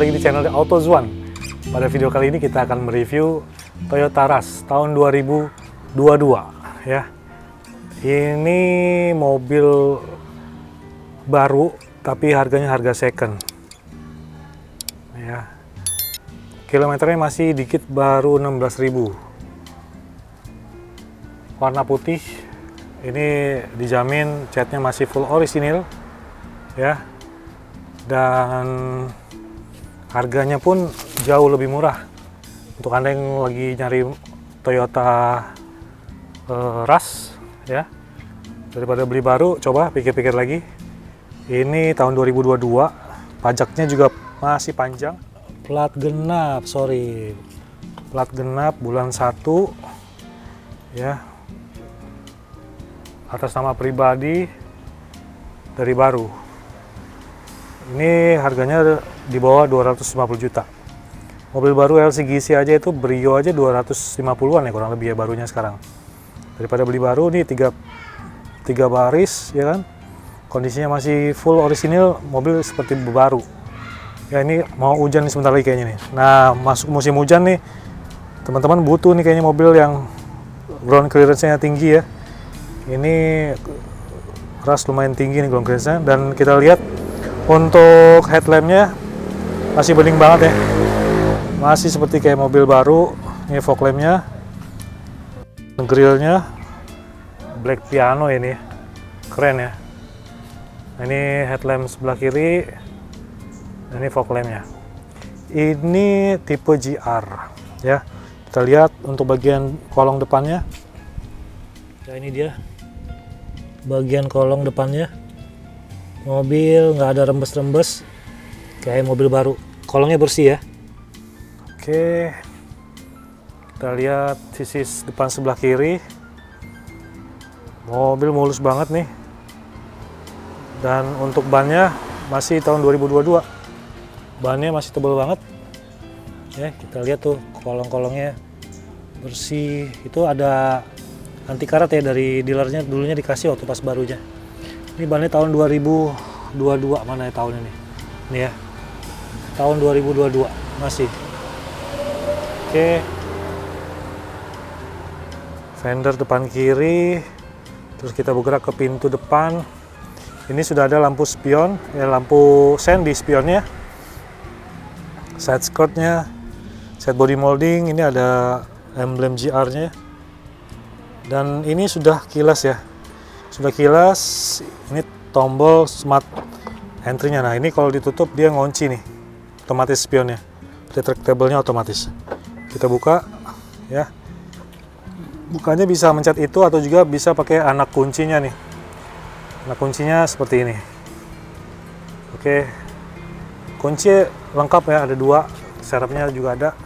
lagi di channel AutoZone. Pada video kali ini kita akan mereview Toyota Rush tahun 2022 ya. Ini mobil baru tapi harganya harga second. Ya. Kilometernya masih dikit, baru 16.000. Warna putih. Ini dijamin catnya masih full orisinil ya, dan harganya pun jauh lebih murah untuk Anda yang lagi nyari Toyota Rush ya. Daripada beli baru, coba pikir-pikir lagi. Ini tahun 2022, pajaknya juga masih panjang. Plat genap bulan 1 ya, atas nama pribadi dari baru. Ini harganya di bawah 250 juta. Mobil baru LCGC aja itu Brio aja 250-an ya kurang lebih ya barunya sekarang. Daripada beli baru nih tiga baris ya kan. Kondisinya masih full orisinil, mobil seperti baru. Ya ini mau hujan nih sebentar lagi kayaknya nih. Nah, masuk musim hujan nih. Teman-teman butuh nih kayaknya mobil yang ground clearance-nya tinggi ya. Ini Rush lumayan tinggi nih ground clearance-nya, dan kita lihat untuk headlamp-nya masih bening banget ya. Masih seperti kayak mobil baru. Ini fog lamp-nya, grill-nya black piano ini. Keren ya. Nah, ini headlamp sebelah kiri. Ini fog lamp-nya. Ini tipe GR ya. Kita lihat untuk bagian kolong depannya. Ya ini dia bagian kolong depannya. Mobil nggak ada rembes-rembes kayak mobil baru. Kolongnya bersih ya. Oke, kita lihat sisi depan sebelah kiri. Mobil mulus banget nih. Dan untuk bannya masih tahun 2022. Bannya masih tebal banget. Ya, kita lihat tuh kolong-kolongnya bersih. Itu ada anti karat ya dari dealernya, dulunya dikasih waktu pas barunya. Ini bannya tahun 2022, mana ya tahun ini? Ini ya, tahun 2022 masih. Oke, fender depan kiri. Terus kita bergerak ke pintu depan. Ini sudah ada lampu spion, ya lampu sen di spionnya. Side skirtnya, side body molding. Ini ada emblem GR-nya. Dan ini sudah kilas ya, sudah kilas. Ini tombol smart entry-nya. Nah ini kalau ditutup dia ngunci nih, otomatis spionnya, retractable-nya otomatis. Kita buka ya, bukanya bisa mencet itu atau juga bisa pakai anak kuncinya nih. Anak kuncinya seperti ini. Oke, kunci lengkap ya, ada 2, serepnya juga ada.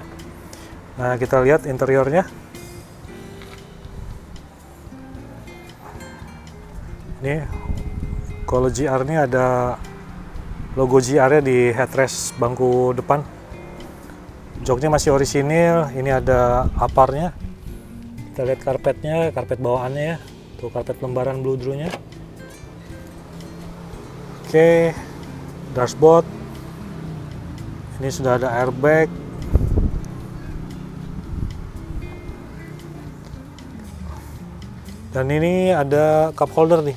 Nah kita lihat interiornya. Ini kalau GR ini ada logo GR-nya di headrest bangku depan. Joknya masih orisinil. Ini ada aparnya. Kita lihat karpetnya, karpet bawaannya ya. Tuh karpet lembaran bludrunya. Oke, dashboard. Ini sudah ada airbag. Dan ini ada cup holder nih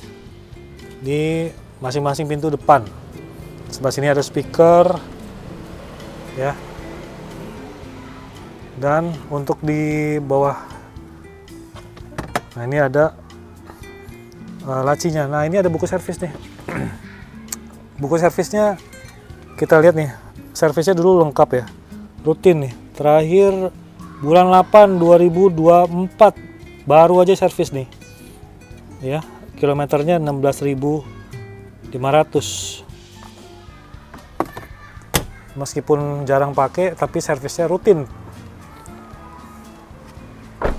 di masing-masing pintu depan. Sebelah sini ada speaker ya. Dan untuk di bawah, nah ini ada lacinya. Nah ini ada buku servis nih. Buku servisnya kita lihat nih. Servisnya dulu lengkap ya, rutin nih. Terakhir bulan 8 2024 baru aja servis nih. Ya, kilometernya 16.500. Meskipun jarang pakai, tapi servisnya rutin.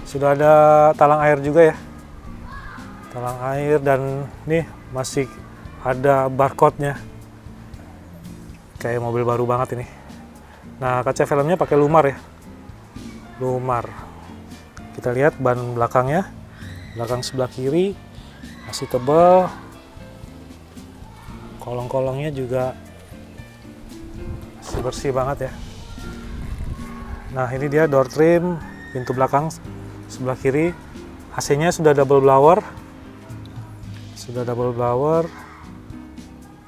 Sudah ada talang air juga ya. Talang air, dan nih masih ada barcode-nya. Kayak mobil baru banget ini. Nah, kaca filmnya pakai Lumar ya. Lumar. Kita lihat ban belakangnya. Belakang sebelah kiri masih tebal. Kolong-kolongnya juga bersih banget ya. Nah ini dia door trim pintu belakang sebelah kiri. AC-nya sudah double blower,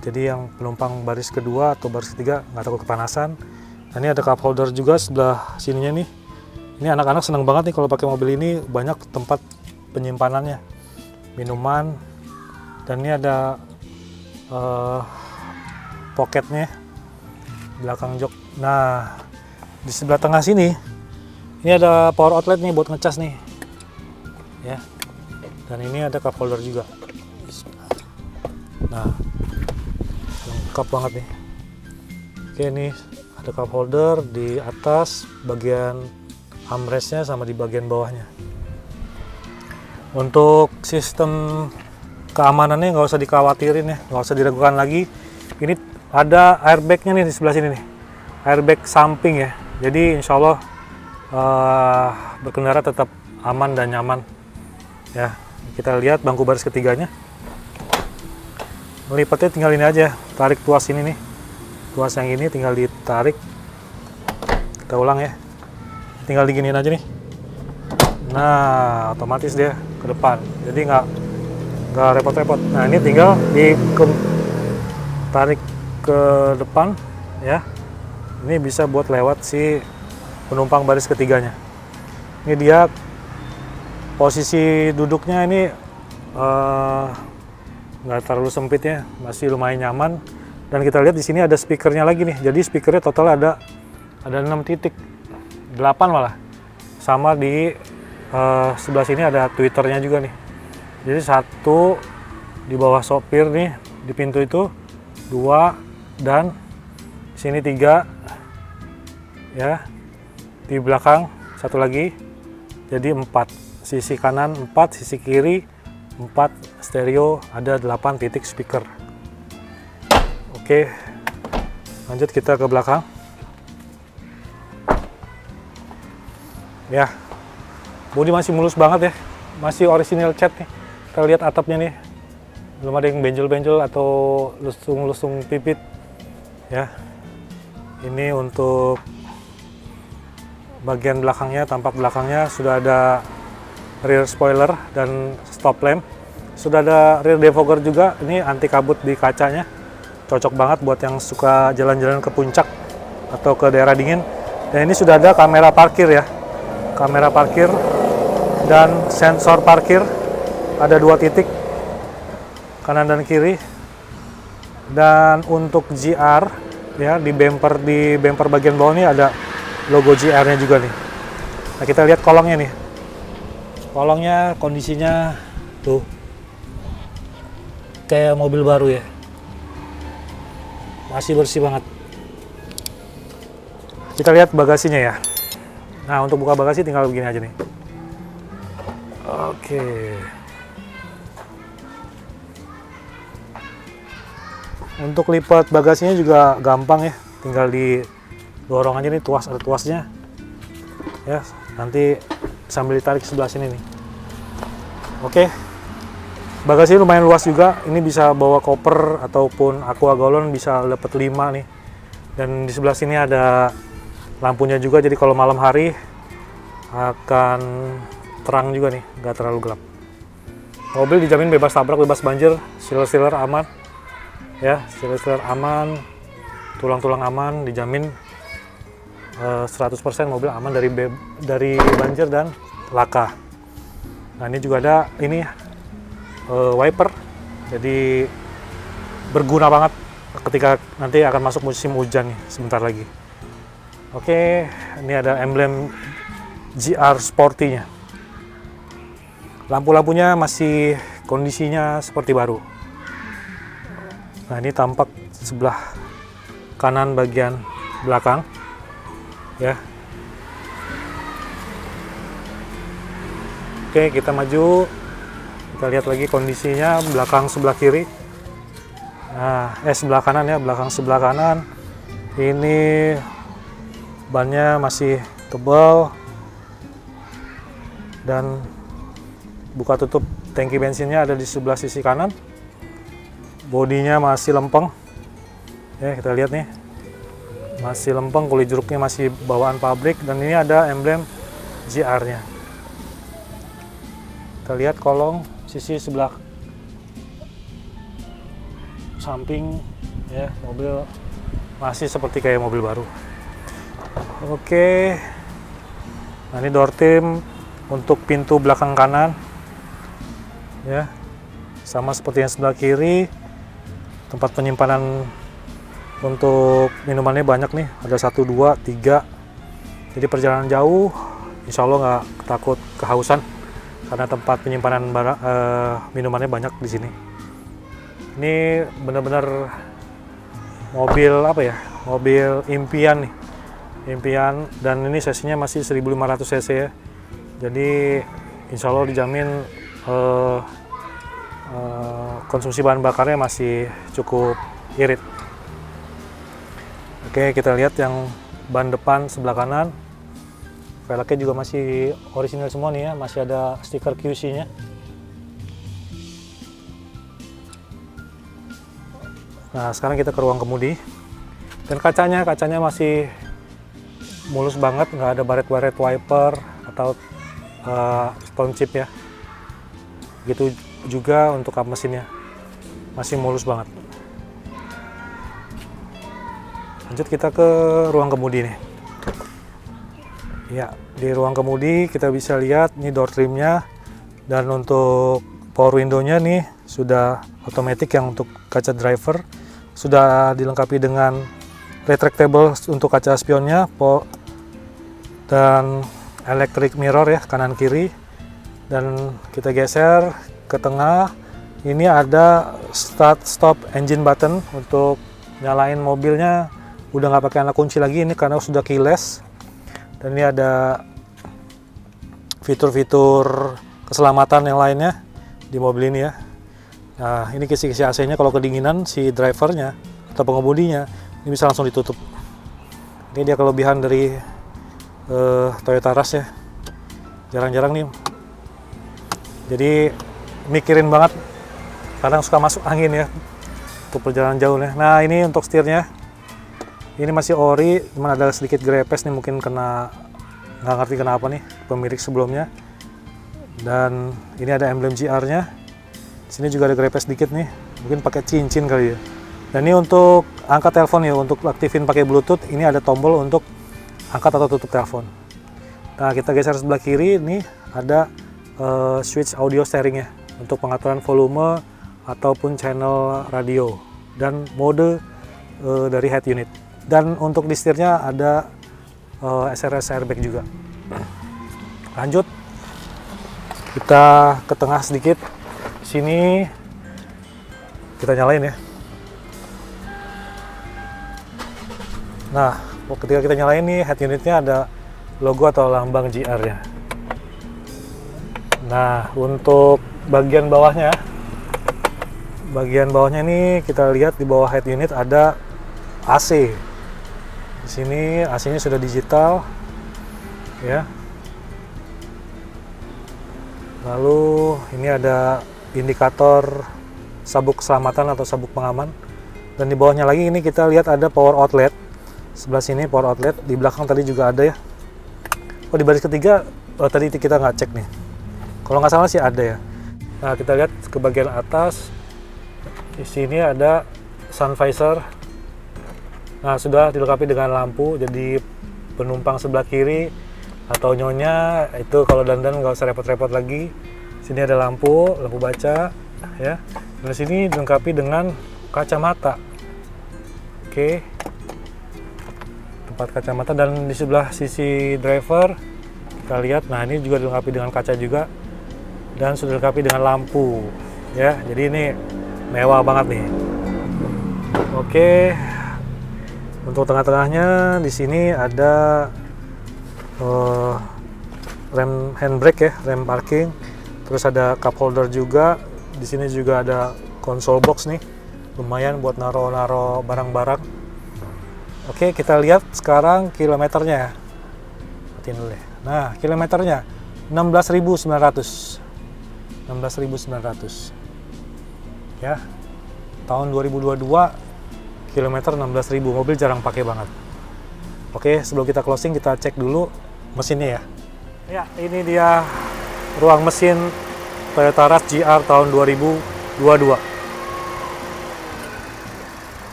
jadi yang penumpang baris kedua atau baris ketiga nggak takut kepanasan. Nah, ini ada cup holder juga sebelah sininya nih. Ini anak-anak senang banget nih kalau pakai mobil ini, banyak tempat penyimpanannya, minuman, dan ini ada pocketnya belakang jok. Nah di sebelah tengah sini ini ada power outlet nih buat ngecas nih ya, dan ini ada cup holder juga. Nah lengkap banget nih. Oke, nih ada cup holder di atas bagian armrestnya sama di bagian bawahnya. Untuk sistem keamanannya nggak usah dikhawatirin ya, nggak usah diragukan lagi. Ini ada airbagnya nih di sebelah sini nih, airbag samping ya. Jadi insya Allah berkendara tetap aman dan nyaman ya. Kita lihat bangku baris ketiganya. Melipatnya tinggal ini aja, tarik tuas ini nih, tuas yang ini tinggal ditarik. Kita ulang ya, tinggal diginiin aja nih. Nah otomatis dia ke depan, jadi nggak repot-repot. Nah ini tinggal tarik ke depan ya. Ini bisa buat lewat si penumpang baris ketiganya. Ini dia posisi duduknya ini nggak terlalu sempit ya, masih lumayan nyaman. Dan kita lihat di sini ada speakernya lagi nih. Jadi speakernya total ada 6 titik, 8 malah. Sama di sebelah sini ada tweeternya juga nih. Jadi satu di bawah sopir nih di pintu itu, 2, dan sini 3 ya, di belakang satu lagi, jadi 4. Sisi kanan 4, sisi kiri 4, stereo ada 8 titik speaker. Oke, lanjut kita ke belakang ya. Bodi masih mulus banget ya, masih original cat nih. Kita lihat atapnya nih, belum ada yang benjol-benjol atau lusung-lusung pipit ya. Ini untuk bagian belakangnya, tampak belakangnya sudah ada rear spoiler dan stop lamp. Sudah ada rear defogger juga, ini anti kabut di kacanya. Cocok banget buat yang suka jalan-jalan ke puncak atau ke daerah dingin. Dan ini sudah ada kamera parkir ya, kamera parkir dan sensor parkir, ada 2 titik kanan dan kiri. Dan untuk GR ya, di bumper bagian bawah ini ada logo GR-nya juga nih. Nah kita lihat kolongnya nih, kolongnya kondisinya tuh kayak mobil baru ya, masih bersih banget. Kita lihat bagasinya ya. Nah untuk buka bagasi tinggal begini aja nih. Oke. Untuk lipat bagasinya juga gampang ya, tinggal didorong aja nih, ada tuasnya ya, nanti sambil ditarik sebelah sini nih. Oke, bagasinya lumayan luas juga, ini bisa bawa koper ataupun aqua galon, bisa dapat 5 nih. Dan di sebelah sini ada lampunya juga, jadi kalau malam hari akan terang juga nih, nggak terlalu gelap. Mobil dijamin bebas tabrak, bebas banjir, sealer aman ya, sealer aman, tulang-tulang aman, dijamin 100% mobil aman dari banjir dan laka. Nah ini juga ada ini wiper, jadi berguna banget ketika nanti akan masuk musim hujan nih sebentar lagi. Oke, ini ada emblem GR Sporty-nya. Lampu-lampunya masih kondisinya seperti baru. Nah ini tampak sebelah kanan bagian belakang ya. Oke, kita maju, kita lihat lagi kondisinya belakang sebelah kiri. Nah sebelah kanan ya, belakang sebelah kanan ini bannya masih tebal dan buka tutup tangki bensinnya ada di sebelah sisi kanan. Bodinya masih lempeng ya, kita lihat nih. Masih lempeng, kulit jeruknya masih bawaan pabrik, dan ini ada emblem GR-nya. Kita lihat kolong sisi sebelah samping ya, mobil masih seperti kayak mobil baru. Oke. Nah, ini door trim untuk pintu belakang kanan. Ya. Sama seperti yang sebelah kiri. Tempat penyimpanan untuk minumannya banyak nih, ada 1, 2, 3. Jadi perjalanan jauh, insya Allah nggak takut kehausan karena tempat penyimpanan barang, minumannya banyak di sini. Ini benar-benar mobil apa ya? Mobil impian nih, impian. Dan ini cc-nya masih 1500 cc ya. Jadi insya Allah dijamin konsumsi bahan bakarnya masih cukup irit. Oke, kita lihat yang ban depan sebelah kanan. Velgnya juga masih orisinil semua nih ya, masih ada stiker QC-nya. Nah, sekarang kita ke ruang kemudi. Dan kacanya masih mulus banget, nggak ada baret-baret wiper atau stone chip ya. Gitu juga untuk kap mesinnya, masih mulus banget. Lanjut kita ke ruang kemudi nih. Ya, di ruang kemudi kita bisa lihat nih door trimnya, dan untuk power window-nya nih sudah otomatis yang untuk kaca driver, sudah dilengkapi dengan retractable untuk kaca spionnya, dan electric mirror ya kanan kiri. Dan kita geser ke tengah, ini ada start stop engine button untuk nyalain mobilnya. Udah nggak pakai anak kunci lagi ini karena sudah keyless. Dan ini ada fitur-fitur keselamatan yang lainnya di mobil ini ya. Nah, ini kisi-kisi AC-nya kalau kedinginan si drivernya atau pengemudinya ini bisa langsung ditutup. Ini dia kelebihan dari Toyota Rush ya. Jarang-jarang nih. Jadi mikirin banget, kadang suka masuk angin ya untuk perjalanan jauh nih. Nah, ini untuk setirnya. Ini masih ori, cuman ada sedikit grepes nih, mungkin kena, nggak ngerti kenapa nih pemilik sebelumnya. Dan ini ada emblem GR-nya. Sini juga ada grepes sedikit nih, mungkin pakai cincin kali ya. Dan ini untuk angkat telepon ya, untuk aktifin pakai Bluetooth, ini ada tombol untuk angkat atau tutup telepon. Nah, kita geser sebelah kiri, ini ada switch audio steering ya, untuk pengaturan volume ataupun channel radio dan mode dari head unit. Dan untuk di setirnya ada SRS airbag juga. Lanjut, kita ke tengah sedikit. Sini kita nyalain ya. Nah, ketika kita nyalain nih, head unitnya ada logo atau lambang GR ya. Nah, untuk bagian bawahnya ini kita lihat di bawah head unit ada AC. Di sini AC-nya sudah digital ya. Lalu ini ada indikator sabuk keselamatan atau sabuk pengaman. Dan di bawahnya lagi ini kita lihat ada power outlet. Sebelah sini power outlet, di belakang tadi juga ada ya. Oh, di baris ketiga tadi kita nggak cek nih. Kalau nggak salah sih ada ya. Nah, kita lihat ke bagian atas. Di sini ada sun visor. Nah, sudah dilengkapi dengan lampu, jadi penumpang sebelah kiri atau nyonya itu kalau dandan nggak usah repot-repot lagi. Sini ada lampu baca ya. Dan di sini dilengkapi dengan kacamata. Oke. Tempat kacamata, dan di sebelah sisi driver kita lihat, nah ini juga dilengkapi dengan kaca juga dan sudah dilengkapi dengan lampu ya. Jadi ini mewah banget nih. Oke. Untuk tengah-tengahnya di sini ada rem handbrake ya, rem parking. Terus ada cup holder juga. Di sini juga ada console box nih, lumayan buat naro-naro barang-barang. Oke, kita lihat sekarang kilometernya. Matiin dulu deh. Nah, kilometernya 16.900. 16.900. Ya. Tahun 2022 kilometer 16.000, mobil jarang pakai banget. Oke, sebelum kita closing kita cek dulu mesinnya ya. Ya, ini dia ruang mesin Toyota Rush GR tahun 2022.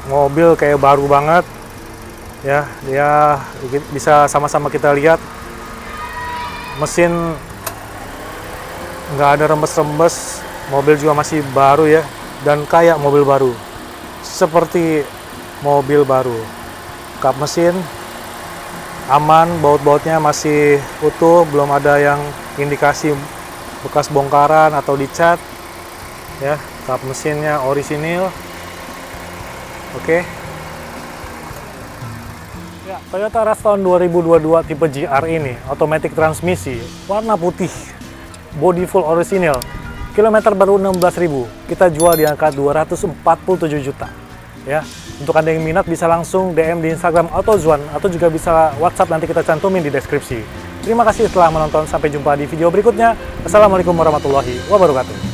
Mobil kayak baru banget. Ya, dia bisa sama-sama kita lihat. Mesin nggak ada rembes-rembes, mobil juga masih baru ya, dan kayak mobil baru. Seperti mobil baru. Kap mesin aman, baut-bautnya masih utuh, belum ada yang indikasi bekas bongkaran atau dicat. Ya, kap mesinnya orisinil. Oke. Ya, Toyota Rush tahun 2022 tipe GR ini automatic transmisi, warna putih, body full orisinil. Kilometer baru 16.000. Kita jual di angka 247 juta. Ya, untuk Anda yang minat bisa langsung DM di Instagram AutoZone atau juga bisa WhatsApp, nanti kita cantumin di deskripsi. Terima kasih telah menonton, sampai jumpa di video berikutnya. Assalamualaikum warahmatullahi wabarakatuh.